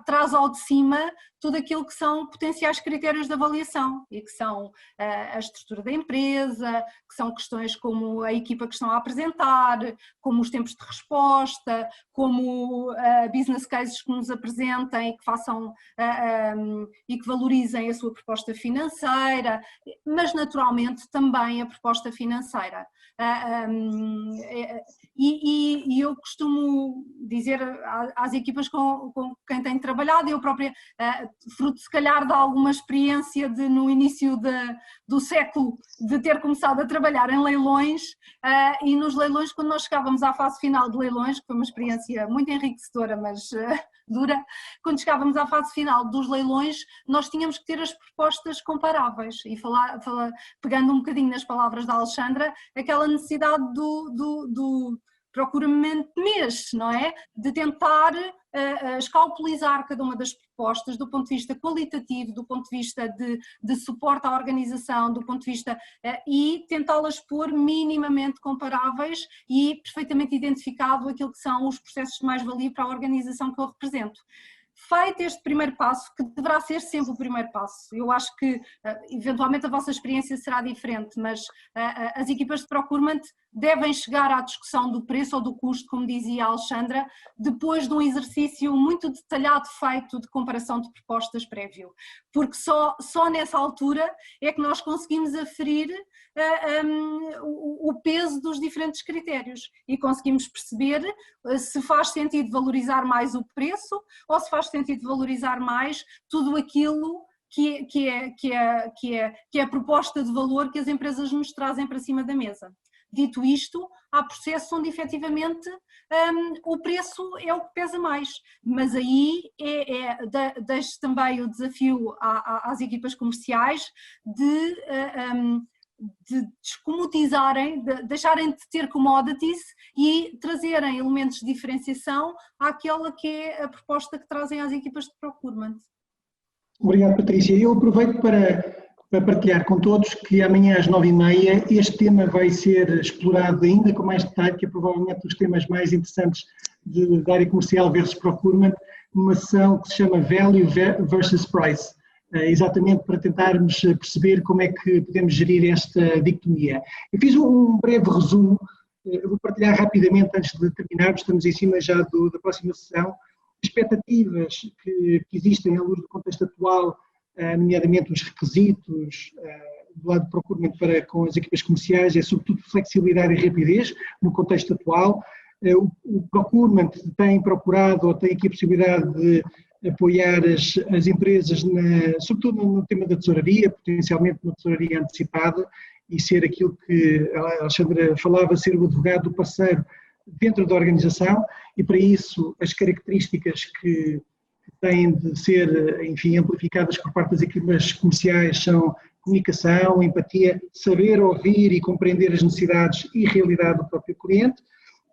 traz ao de cima tudo aquilo que são potenciais critérios de avaliação e que são a estrutura da empresa, que são questões como a equipa que estão a apresentar, como os tempos de resposta, como business cases que nos apresentem e que façam e que valorizem a sua proposta financeira, mas naturalmente também a proposta financeira. E eu costumo dizer às equipas com quem tenho trabalhado, eu própria, fruto se calhar de alguma experiência no início do século, de ter começado a trabalhar em leilões, e nos leilões, quando nós chegávamos à fase final de leilões, que foi uma experiência muito enriquecedora, mas dura, quando chegávamos à fase final dos leilões, nós tínhamos que ter as propostas comparáveis e pegando um bocadinho nas palavras da Alexandra, aquela necessidade do procurement mês, não é? De tentar escalpelizar cada uma das propostas do ponto de vista qualitativo, do ponto de vista de suporte à organização, do ponto de vista e tentá-las pôr minimamente comparáveis e perfeitamente identificado aquilo que são os processos de mais-valia para a organização que eu represento. Feito este primeiro passo, que deverá ser sempre o primeiro passo, eu acho que eventualmente a vossa experiência será diferente, mas as equipas de procurement devem chegar à discussão do preço ou do custo, como dizia a Alexandra, depois de um exercício muito detalhado feito de comparação de propostas prévio, porque só nessa altura é que nós conseguimos aferir o peso dos diferentes critérios e conseguimos perceber se faz sentido valorizar mais o preço ou se faz sentido valorizar mais tudo aquilo que é a proposta de valor que as empresas nos trazem para cima da mesa. Dito isto, há processos onde efetivamente o preço é o que pesa mais, mas aí deixo também o desafio às equipas comerciais de descomoditizarem, deixarem de ter commodities e trazerem elementos de diferenciação àquela que é a proposta que trazem às equipas de procurement. Obrigado, Patrícia. Eu aproveito para partilhar com todos que amanhã às 9h30 este tema vai ser explorado ainda com mais detalhe, que é provavelmente um dos temas mais interessantes da área comercial versus procurement, numa sessão que se chama Value versus Price, exatamente para tentarmos perceber como é que podemos gerir esta dicotomia. Eu fiz um breve resumo, eu vou partilhar rapidamente antes de terminarmos, estamos em cima já da próxima sessão, expectativas que existem à luz do contexto atual, nomeadamente os requisitos do lado do procurement para com as equipas comerciais, é sobretudo flexibilidade e rapidez no contexto atual. O procurement tem procurado ou tem aqui a possibilidade de apoiar as empresas, sobretudo no tema da tesouraria, potencialmente uma tesouraria antecipada, e ser aquilo que a Alexandra falava, ser o advogado do parceiro dentro da organização, e para isso as características que têm de ser, enfim, amplificadas por parte das equipas comerciais são comunicação, empatia, saber ouvir e compreender as necessidades e realidade do próprio cliente.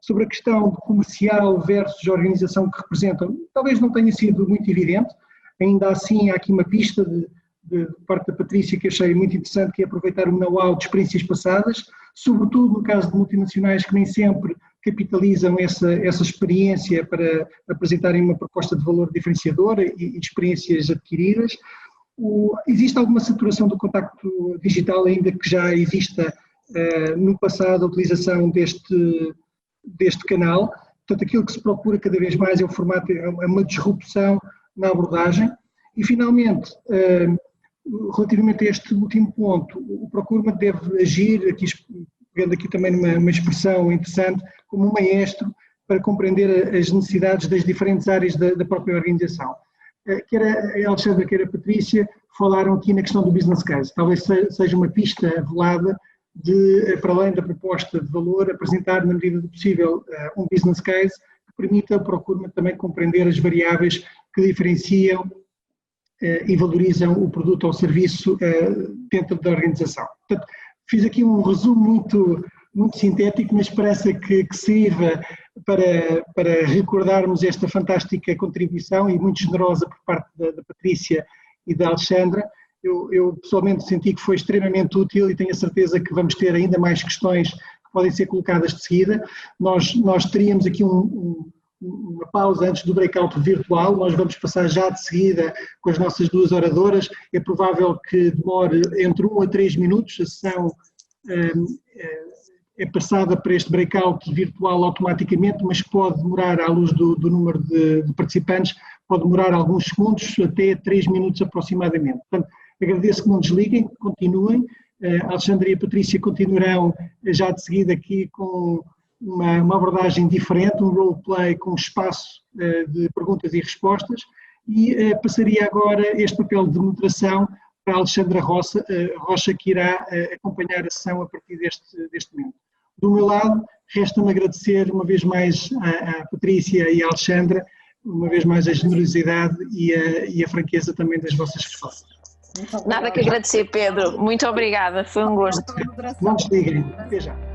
Sobre a questão de comercial versus organização que representam, talvez não tenha sido muito evidente, ainda assim há aqui uma pista de parte da Patrícia que achei muito interessante, que é aproveitar o know-how de experiências passadas, sobretudo no caso de multinacionais que nem sempre capitalizam essa experiência para apresentarem uma proposta de valor diferenciadora e experiências adquiridas. Existe alguma saturação do contacto digital, ainda que já exista no passado a utilização deste canal. Portanto, aquilo que se procura cada vez mais é uma disrupção na abordagem. E, finalmente, relativamente a este último ponto, o procurement deve agir, aqui, pegando aqui também numa expressão interessante, como um maestro para compreender as necessidades das diferentes áreas da própria organização. Quer a Alexandra, quer a Patrícia, falaram aqui na questão do business case. Talvez seja uma pista velada de, para além da proposta de valor, apresentar, na medida do possível, um business case que permita ao procurement também compreender as variáveis que diferenciam e valorizam o produto ou serviço dentro da organização. Portanto, fiz aqui um resumo muito sintético, mas parece que sirva para recordarmos esta fantástica contribuição e muito generosa por parte da Patrícia e da Alexandra. Eu pessoalmente senti que foi extremamente útil e tenho a certeza que vamos ter ainda mais questões que podem ser colocadas de seguida. Nós teríamos aqui uma pausa antes do breakout virtual, nós vamos passar já de seguida com as nossas duas oradoras, é provável que demore entre 1 a 3 minutos, a sessão é passada para este breakout virtual automaticamente, mas pode demorar, à luz do número de participantes, pode demorar alguns segundos, até 3 minutos aproximadamente. Portanto, agradeço que não desliguem, continuem, a Alexandra e a Patrícia continuarão já de seguida aqui com uma abordagem diferente, um roleplay com espaço de perguntas e respostas, e passaria agora este papel de moderação para a Alexandra Rocha, que irá acompanhar a sessão a partir deste momento. Do meu lado, resta-me agradecer uma vez mais à Patrícia e à Alexandra, uma vez mais a generosidade e a franqueza também das vossas respostas. Nada que agradecer, Pedro. Muito obrigada, foi um gosto. Não desliguem, até já.